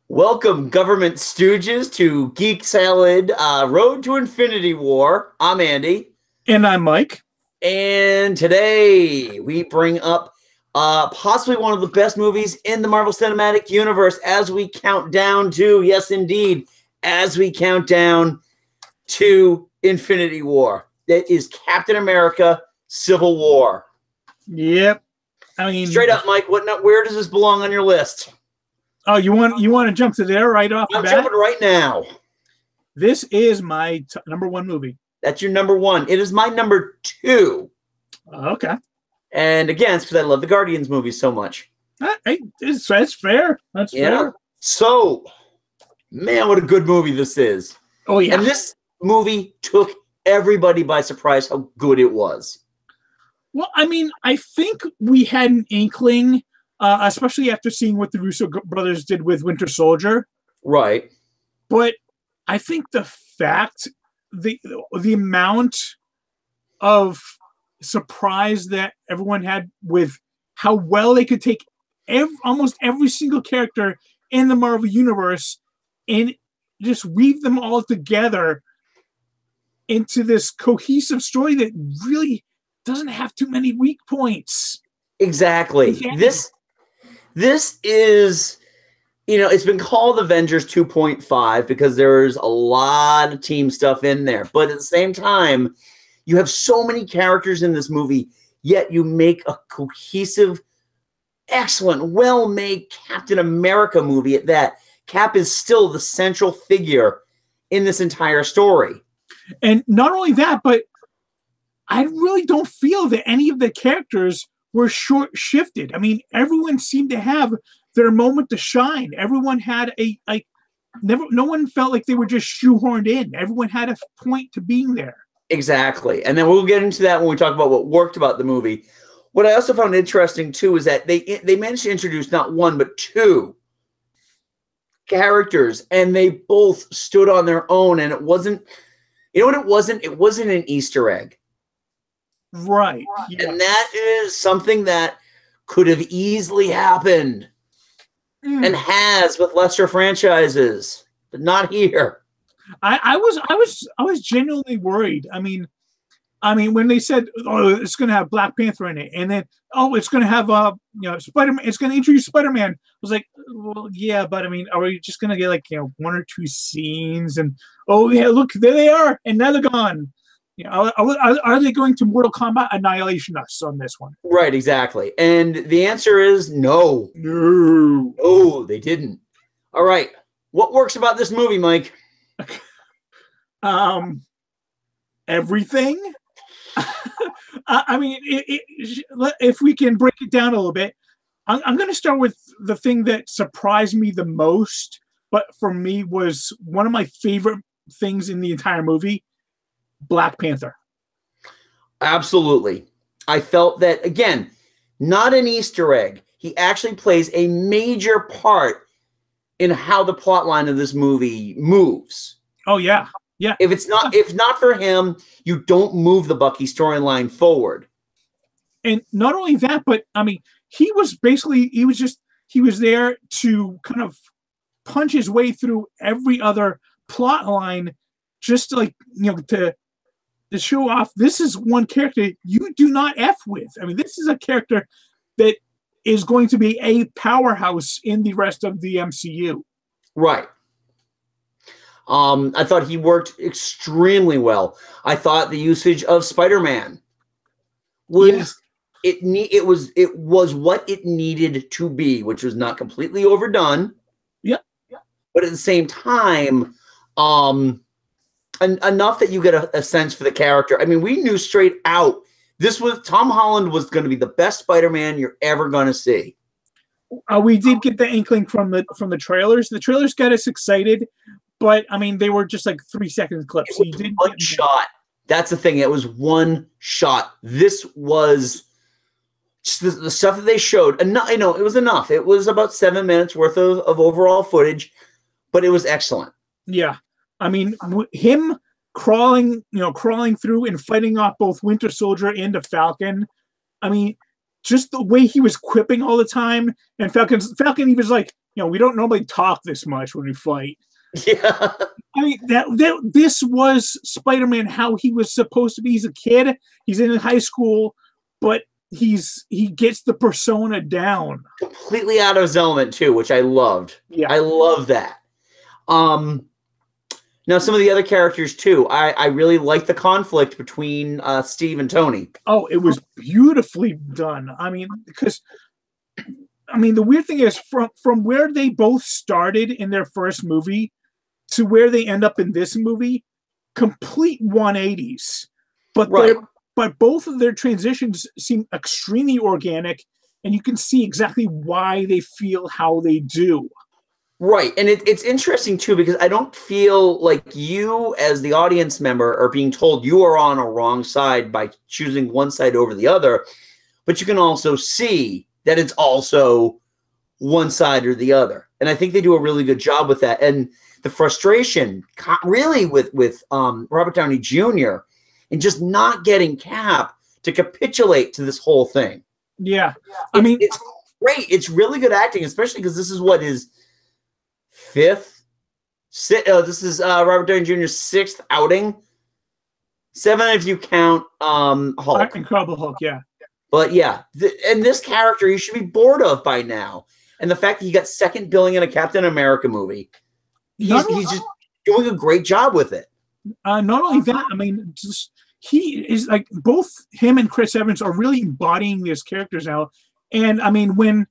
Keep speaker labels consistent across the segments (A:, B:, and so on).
A: Welcome, government stooges, to Geek Salad Road to Infinity War. I'm Andy.
B: And I'm Mike.
A: And today we bring up possibly one of the best movies in the Marvel Cinematic Universe as we count down to, yes, indeed, as we count down to Infinity War. That is Captain America Civil War.
B: Yep. I mean,
A: straight up, Mike, where does this belong on your list?
B: Oh, you want to jump to there right off the bat?
A: I'm jumping right now.
B: This is my number one movie.
A: That's your number one. It is my number two.
B: Okay.
A: And again, it's because I love the Guardians movies so much.
B: That's fair. That's fair.
A: So, man, what a good movie this is.
B: Oh, yeah.
A: And this movie took everybody by surprise how good it was.
B: Well, I mean, I think we had an inkling, especially after seeing what the Russo brothers did with Winter Soldier.
A: Right.
B: But I think the fact, the amount of surprise that everyone had with how well they could take almost every single character in the Marvel Universe and just weave them all together into this cohesive story that really doesn't have too many weak points.
A: Exactly. This is, it's been called Avengers 2.5 because there's a lot of team stuff in there. But at the same time, you have so many characters in this movie, yet you make a cohesive, excellent, well-made Captain America movie at that. Cap is still the central figure in this entire story.
B: And not only that, but I really don't feel that any of the characters were short-shifted. I mean, everyone seemed to have their moment to shine. Everyone had no one felt like they were just shoehorned in. Everyone had a point to being there.
A: Exactly. And then we'll get into that when we talk about what worked about the movie. What I also found interesting, too, is that they managed to introduce not one, but two characters, and they both stood on their own, and it wasn't, it wasn't an Easter egg.
B: Right. Yes.
A: And that is something that could have easily happened and has with lesser franchises, but not here.
B: I was genuinely worried. I mean, when they said, "Oh, it's going to have Black Panther in it," and then, "Oh, it's going to have Spider-Man. It's going to introduce Spider-Man." I was like, "Well, yeah, but I mean, are we just going to get one or two scenes?" And oh yeah, look, there they are, and now they're gone. Are they going to Mortal Kombat Annihilation us on this one?
A: Right, exactly. And the answer is no. No, they didn't. All right. What works about this movie, Mike?
B: Everything. I mean, if we can break it down a little bit, I'm going to start with the thing that surprised me the most, but for me was one of my favorite things in the entire movie. Black Panther.
A: Absolutely. I felt that, again, not an Easter egg. He actually plays a major part in how the plot line of this movie moves.
B: Oh, yeah. Yeah.
A: If not for him, you don't move the Bucky storyline forward.
B: And not only that, but I mean, he was there to kind of punch his way through every other plot line, just to show off this is one character you do not F with. I mean, this is a character that is going to be a powerhouse in the rest of the MCU.
A: Right. I thought he worked extremely well. I thought the usage of Spider-Man was it was what it needed to be, which was not completely overdone.
B: Yeah.
A: But at the same time, enough that you get a sense for the character. I mean, we knew straight out Tom Holland was going to be the best Spider-Man you're ever going to see.
B: We did get the inkling from the trailers. The trailers got us excited, but I mean, they were just like 3-second clips.
A: It was one shot. That's the thing. It was one shot. This was just the stuff that they showed. And it was enough. It was about 7 minutes worth of overall footage, but it was excellent.
B: Yeah. I mean, him crawling through and fighting off both Winter Soldier and the Falcon. I mean, just the way he was quipping all the time, and Falcon, he was like, we don't normally talk this much when we fight.
A: Yeah.
B: I mean, this was Spider-Man how he was supposed to be. He's a kid. He's in high school, but he gets the persona down.
A: Completely out of his element too, which I loved.
B: Yeah.
A: I love that. Now some of the other characters too. I really like the conflict between Steve and Tony.
B: Oh, it was beautifully done. I mean, because the weird thing is from where they both started in their first movie to where they end up in this movie, complete 180s. But
A: right.
B: But both of their transitions seem extremely organic, and you can see exactly why they feel how they do.
A: Right. And it's interesting, too, because I don't feel like you, as the audience member, are being told you are on a wrong side by choosing one side over the other. But you can also see that it's also one side or the other. And I think they do a really good job with that. And the frustration, really, with Robert Downey Jr., and just not getting Cap to capitulate to this whole thing.
B: Yeah.
A: It's great. It's really good acting, especially because this is what his fifth. This is Robert Downey Jr.'s sixth outing. 7 if you count Hulk.
B: Incredible Hulk, yeah.
A: But yeah, and this character you should be bored of by now. And the fact that he got second billing in a Captain America movie, he's just doing a great job with it.
B: Not only that, he is like both him and Chris Evans are really embodying these characters now. And when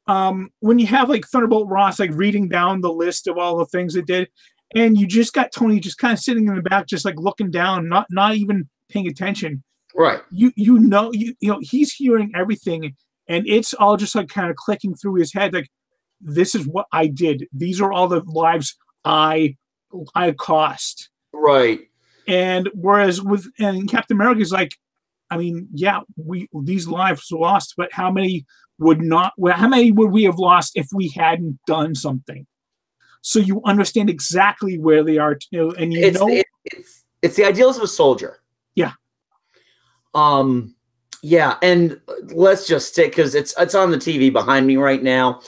B: you have like Thunderbolt Ross like reading down the list of all the things it did, and you just got Tony just kind of sitting in the back, just like looking down, not even paying attention.
A: Right.
B: You know he's hearing everything, and it's all just like kind of clicking through his head. Like, this is what I did. These are all the lives I cost.
A: Right.
B: And whereas and Captain America is like, these lives were lost, but how many would we have lost if we hadn't done something? So you understand exactly where they are, and it's
A: the ideals of a soldier.
B: Yeah.
A: Yeah, and let's just stick because it's on the TV behind me right now.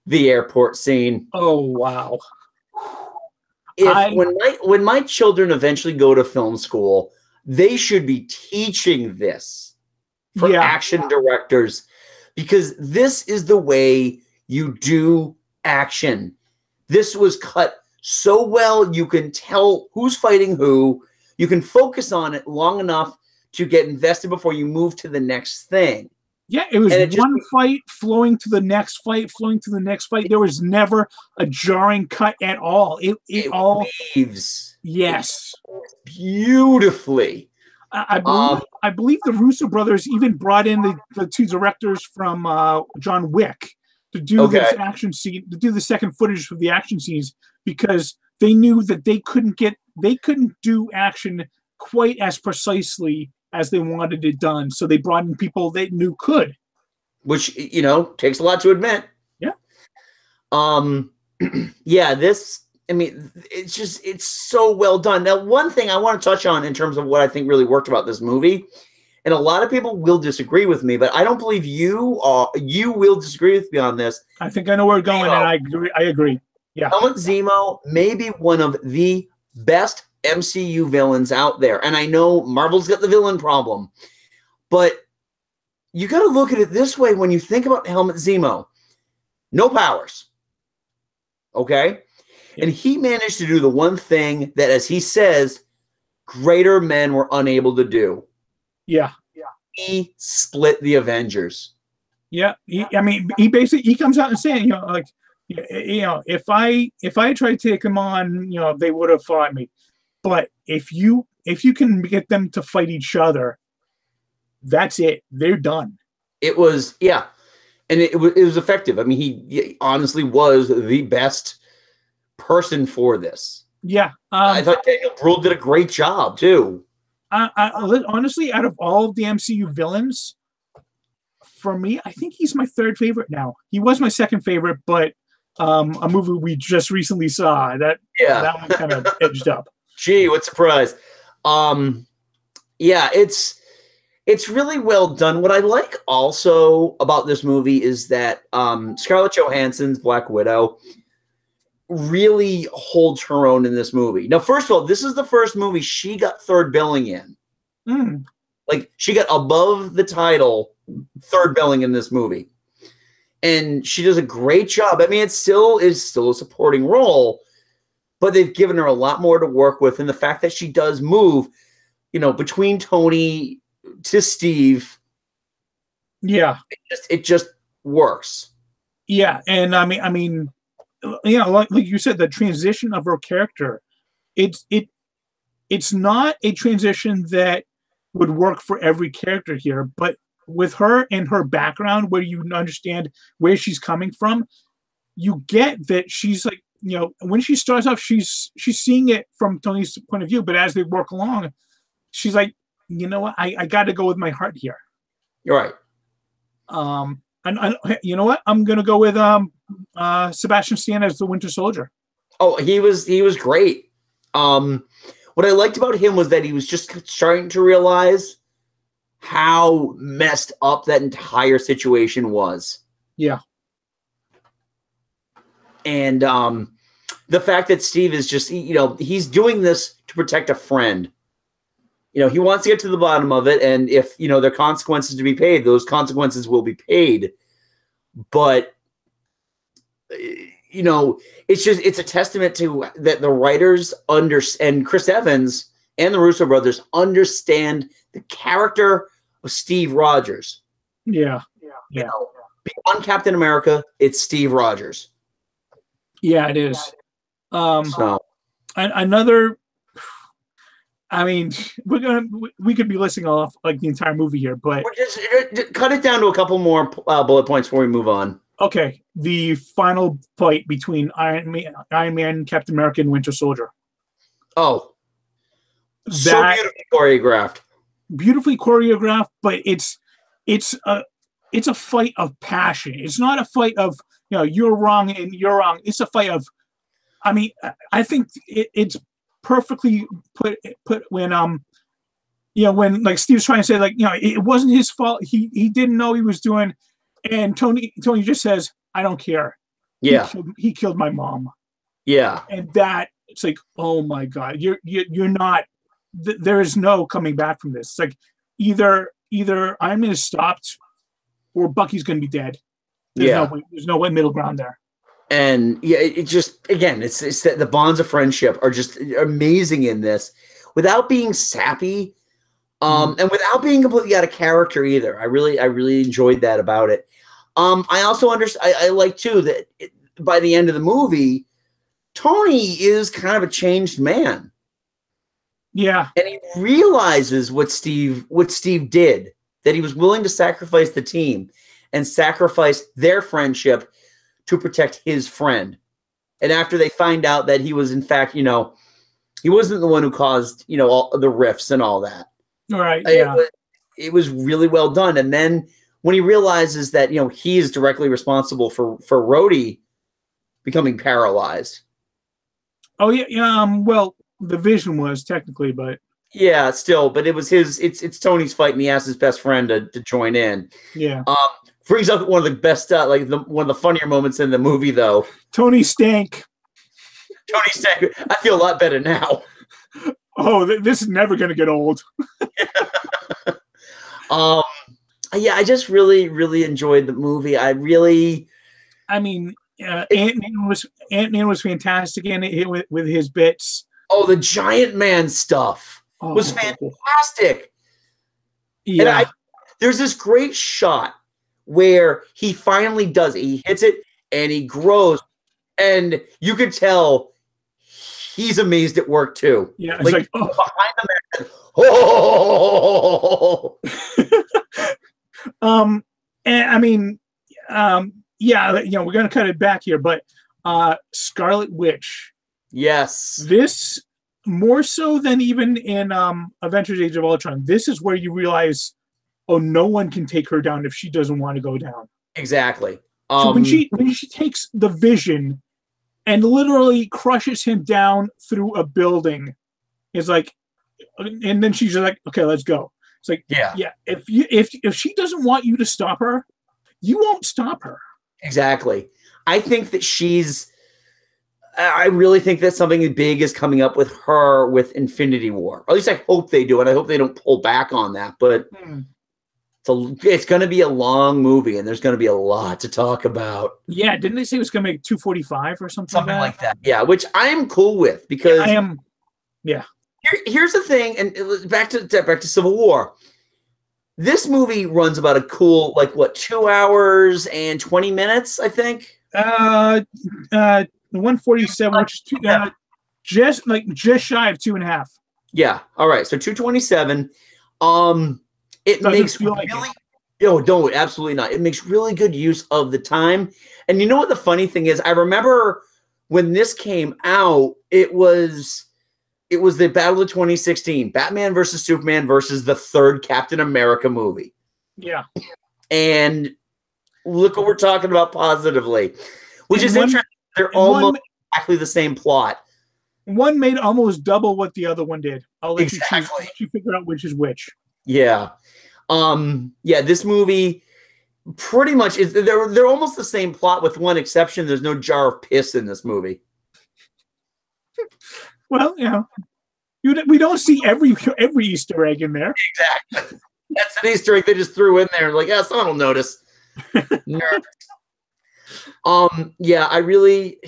A: The airport scene.
B: Oh wow.
A: When my children eventually go to film school, they should be teaching this for action directors, because this is the way you do action. This was cut so well, you can tell who's fighting who. You can focus on it long enough to get invested before you move to the next thing.
B: Yeah, it was one fight flowing to the next fight, flowing to the next fight. There was never a jarring cut at all. It all
A: weaves.
B: Yes.
A: Beautifully.
B: I believe the Russo brothers even brought in the two directors from John Wick to do this action scene, to do the second footage of the action scenes, because they knew that they couldn't do action quite as precisely as they wanted it done. So they brought in people they knew could.
A: Which, takes a lot to admit.
B: Yeah.
A: Yeah, it's so well done. Now, one thing I want to touch on in terms of what I think really worked about this movie, and a lot of people will disagree with me, but I don't believe you will disagree with me on this.
B: I think I know where we're going, and I agree. Yeah.
A: Helmut Zemo may be one of the best MCU villains out there. And I know Marvel's got the villain problem, but you got to look at it this way when you think about Helmut Zemo. No powers. Okay? And he managed to do the one thing that, as he says, greater men were unable to do.
B: Yeah.
A: He split the Avengers.
B: Yeah. He comes out and saying, if I tried to take him on, they would have fought me. But if you can get them to fight each other, that's it. They're done.
A: It was, yeah. And it was effective. He honestly was the best person for this.
B: Yeah.
A: I thought Daniel Bruhl did a great job, too.
B: Honestly, out of all of the MCU villains, for me, I think he's my third favorite now. He was my second favorite, but a movie we just recently saw, that one kind of edged up.
A: Gee, what surprise. Yeah, It's really well done. What I like also about this movie is that Scarlett Johansson's Black Widow really holds her own in this movie. Now, first of all, this is the first movie she got third billing in.
B: Mm.
A: Like, she got above the title third billing in this movie. And she does a great job. I mean, it still is still a supporting role, but they've given her a lot more to work with. And the fact that she does move, between Tony to Steve.
B: Yeah.
A: It just works.
B: Yeah. And I mean, like you said, the transition of her character, it's not a transition that would work for every character here, but with her and her background, where you understand where she's coming from, you get that she's like, when she starts off, she's seeing it from Tony's point of view, but as they work along, she's like, you know what, I got to go with my heart here.
A: You're right.
B: And you know what, I'm gonna go with Sebastian Stan as the Winter Soldier.
A: Oh, he was great. What I liked about him was that he was just starting to realize how messed up that entire situation was.
B: Yeah.
A: And the fact that Steve is just, he's doing this to protect a friend. He wants to get to the bottom of it, and if, there are consequences to be paid, those consequences will be paid. But, it's a testament to that the writers and Chris Evans and the Russo brothers understand the character of Steve Rogers.
B: Yeah.
A: Beyond Captain America, it's Steve Rogers.
B: Yeah, it is. Another. I mean, we could be listing off like the entire movie here, but
A: just cut it down to a couple more bullet points before we move on.
B: Okay, the final fight between Iron Man, Captain America, and Winter Soldier.
A: Oh, so beautifully choreographed.
B: Beautifully choreographed, but it's a fight of passion. It's not a fight of you're wrong and you're wrong. It's a fight of, I mean, I think it's perfectly put when when like Steve's trying to say like it wasn't his fault. He didn't know he was doing. And Tony just says, "I don't care."
A: Yeah,
B: he killed my mom.
A: Yeah,
B: and that it's like, oh my god, you're not. There is no coming back from this. It's like either Iron Man is stopped, or Bucky's going to be dead. There's no way middle ground there.
A: And yeah, it just again, it's that the bonds of friendship are just amazing in this, without being sappy. And without being completely out of character either. I really enjoyed that about it. I also I like too that by the end of the movie, Tony is kind of a changed man.
B: Yeah,
A: and he realizes what Steve did, that he was willing to sacrifice the team and sacrifice their friendship to protect his friend. And after they find out that he was in fact, he wasn't the one who caused, all the rifts and all that.
B: Right. Yeah.
A: It was really well done. And then when he realizes that, he is directly responsible for Rhodey becoming paralyzed.
B: Oh yeah. Yeah. Well, the Vision was technically, but
A: yeah, still, but it was it's Tony's fight, and he asked his best friend to join in.
B: Yeah.
A: Brings up one of the best, one of the funnier moments in the movie, though.
B: Tony stank.
A: Tony stank. I feel a lot better now.
B: Oh, this is never going to get old.
A: Yeah, I just really, really enjoyed the movie. I mean,
B: Ant-Man was fantastic in it with his bits.
A: Oh, the Giant Man stuff was fantastic.
B: Yeah.
A: And there's this great shot where he finally does it. He hits it, and he grows, and you could tell he's amazed at work too.
B: Yeah, it's like
A: behind the man. Oh.
B: And I mean, yeah, we're gonna cut it back here, but Scarlet Witch.
A: Yes.
B: This more so than even in Avengers: Age of Ultron. This is where you realize, oh, no one can take her down if she doesn't want to go down.
A: Exactly.
B: So when she takes the Vision and literally crushes him down through a building, it's like, and then she's like, okay, let's go. It's like,
A: Yeah,
B: yeah, if she doesn't want you to stop her, you won't stop her.
A: exactly. I think that I really think that something big is coming up with her with Infinity War. Or at least I hope they do, and I hope they don't pull back on that. But it's going to be a long movie, and there's going to be a lot to talk about.
B: Yeah, didn't they say it was going to make 245 or something
A: like that? Yeah, which I am cool with because
B: I am. Yeah.
A: Here's the thing, and back to Civil War. This movie runs about a cool 2 hours and 20 minutes, I think.
B: 147, which is just shy of 2.5.
A: Yeah. All right. So 227. It
B: Doesn't
A: makes
B: feel
A: really
B: like
A: no, absolutely not. It makes really good use of the time. And you know what the funny thing is? I remember when this came out, it was the Battle of 2016, Batman versus Superman versus the third Captain America movie.
B: Yeah.
A: And look what we're talking about positively, which is interesting. They're almost exactly the same plot.
B: One made almost double what the other one did. I'll let
A: Exactly.
B: you figure out which is which.
A: Yeah. This movie pretty much is they're almost the same plot with one exception. There's no jar of piss in this movie.
B: Well, we don't see every Easter egg in there.
A: Exactly. That's an Easter egg they just threw in there. Like, yeah, someone will notice. Yeah, I really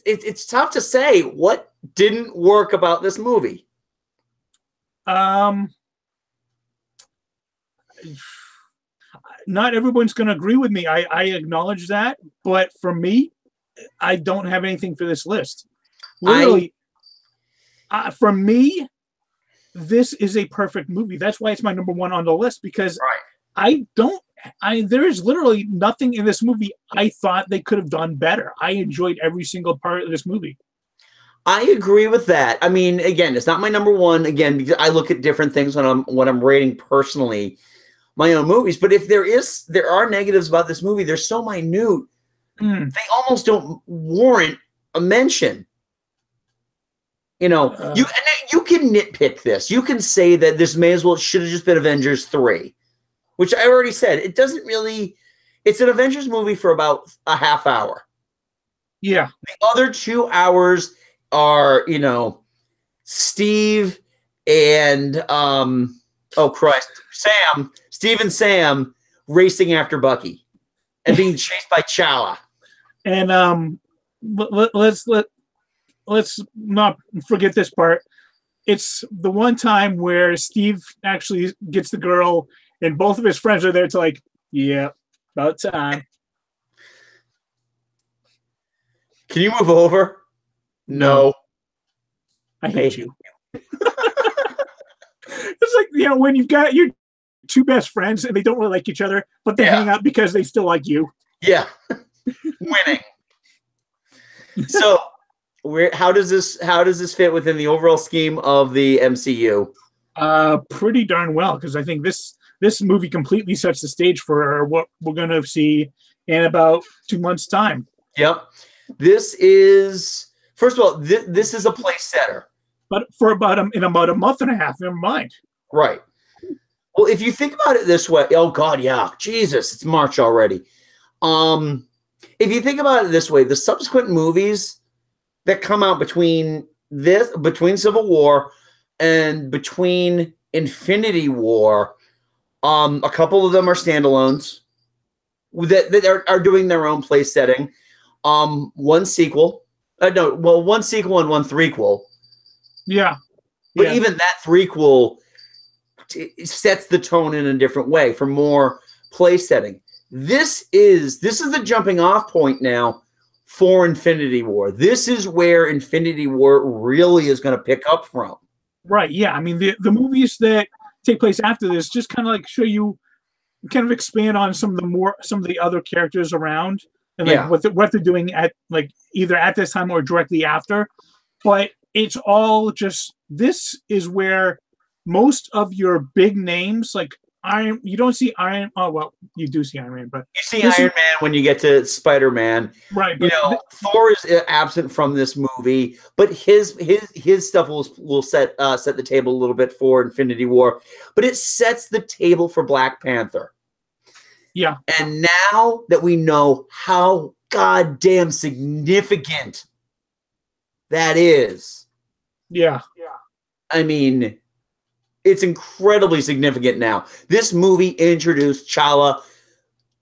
A: it's tough to say what didn't work about this movie.
B: Not everyone's going to agree with me. I acknowledge that, but for me, I don't have anything for this list. Literally, for me, this is a perfect movie. That's why it's my number one on the list, because there is literally nothing in this movie I thought they could have done better. I enjoyed every single part of this movie.
A: I agree with that. I mean, again, it's not my number one, again, because I look at different things when I'm rating personally my own movies. But if there are negatives about this movie, they're so minute, they almost don't warrant a mention. You can nitpick this. You can say that this should have just been Avengers 3, which I already said. It doesn't really. It's an Avengers movie for about a half hour.
B: Yeah.
A: The other 2 hours are, Steve and Steve and Sam racing after Bucky and being chased by Chala.
B: And let's not forget this part. It's the one time where Steve actually gets the girl, and both of his friends are there to about time.
A: Can you move over? No.
B: I hate you. It's like, when you've got your two best friends and they don't really like each other, but they hang out because they still like you.
A: Yeah. Winning. So how does this fit within the overall scheme of the MCU?
B: Pretty darn well, because I think this movie completely sets the stage for what we're going to see in about 2 months' time.
A: Yep. This is, first of all, this is a place setter.
B: But for about a month and a half, never mind.
A: Right. Well, if you think about it this way, oh God, yeah, Jesus, it's March already. If you think about it this way, the subsequent movies that come out between Civil War and between Infinity War, a couple of them are standalones that are doing their own place setting. One sequel and one threequel. Yeah. But even that threequel sets the tone in a different way for more place setting. This is the jumping off point now for Infinity War. This is where Infinity War really is going to pick up from.
B: Right. Yeah. I mean, the movies that take place after this just kind of show you, kind of expand on some of the other characters around and what they're doing at either at this time or directly after. But it's all just, this is where most of your big names Iron. You don't see Iron. Oh well, you do see Iron Man, but
A: you see Iron Man when you get to Spider-Man.
B: Right.
A: You know, Thor is absent from this movie, but his stuff will set the table a little bit for Infinity War, but it sets the table for Black Panther.
B: Yeah.
A: And now that we know how goddamn significant that is.
B: Yeah.
A: I mean, it's incredibly significant now. This movie introduced T'Challa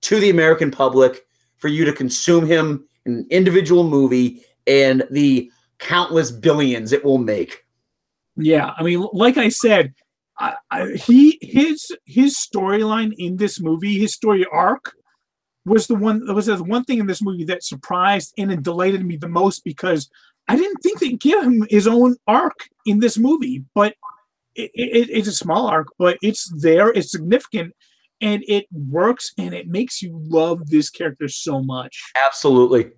A: to the American public for you to consume him in an individual movie and the countless billions it will make.
B: Yeah. I mean, like I said, his storyline in this movie, his story arc, was the one thing in this movie that surprised and delighted me the most, because I didn't think they'd give him his own arc in this movie, but it's a small arc, but it's there, it's significant, and it works, and it makes you love this character so much.
A: Absolutely.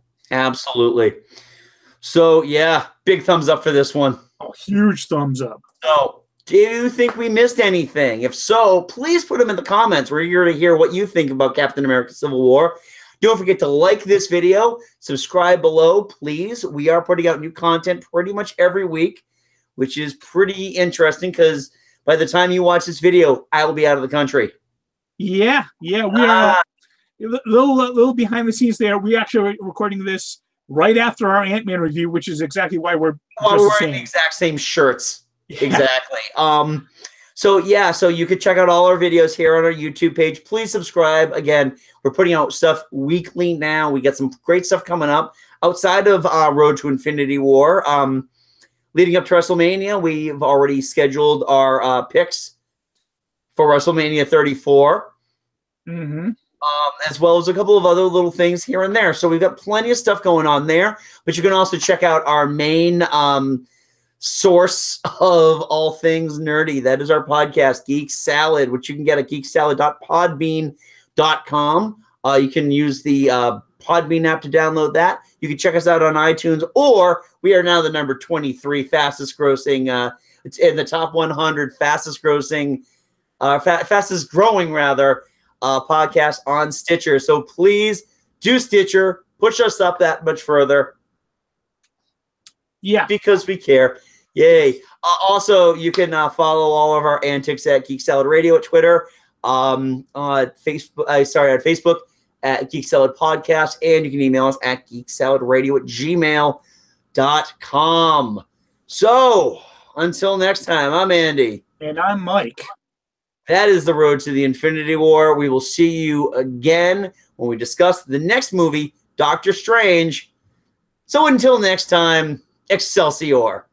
A: So, yeah, big thumbs up for this one.
B: Oh, huge thumbs up.
A: So, do you think we missed anything? If so, please put them in the comments. We're here to hear what you think about Captain America Civil War. Don't forget to like this video, subscribe below, please. We are putting out new content pretty much every week, which is pretty interesting because by the time you watch this video, I will be out of the country.
B: Yeah, we are a little behind the scenes there. We actually are recording this right after our Ant-Man review, which is exactly why we're
A: wearing the exact same shirts. Yeah. Exactly. So you can check out all our videos here on our YouTube page. Please subscribe. Again, we're putting out stuff weekly now. We got some great stuff coming up outside of Road to Infinity War. Leading up to WrestleMania, we've already scheduled our picks for WrestleMania 34.
B: Mm-hmm.
A: As well as a couple of other little things here and there. So we've got plenty of stuff going on there. But you can also check out our main source of all things nerdy. That is our podcast, Geek Salad, which you can get at geeksalad.podbean.com. You can use the Podbean app to download that. You can check us out on iTunes, or we are now the number 23 fastest grossing. It's in the top 100 fastest growing podcast on Stitcher. So please do Stitcher, push us up that much further.
B: Yeah,
A: because we care. Yay! Also, you can follow all of our antics at Geek Salad Radio at Twitter, on Facebook at Geek Salad Podcast, and you can email us at geeksaladradio@gmail.com. So, until next time, I'm Andy.
B: And I'm Mike.
A: That is the road to the Infinity War. We will see you again when we discuss the next movie, Doctor Strange. So until next time, Excelsior.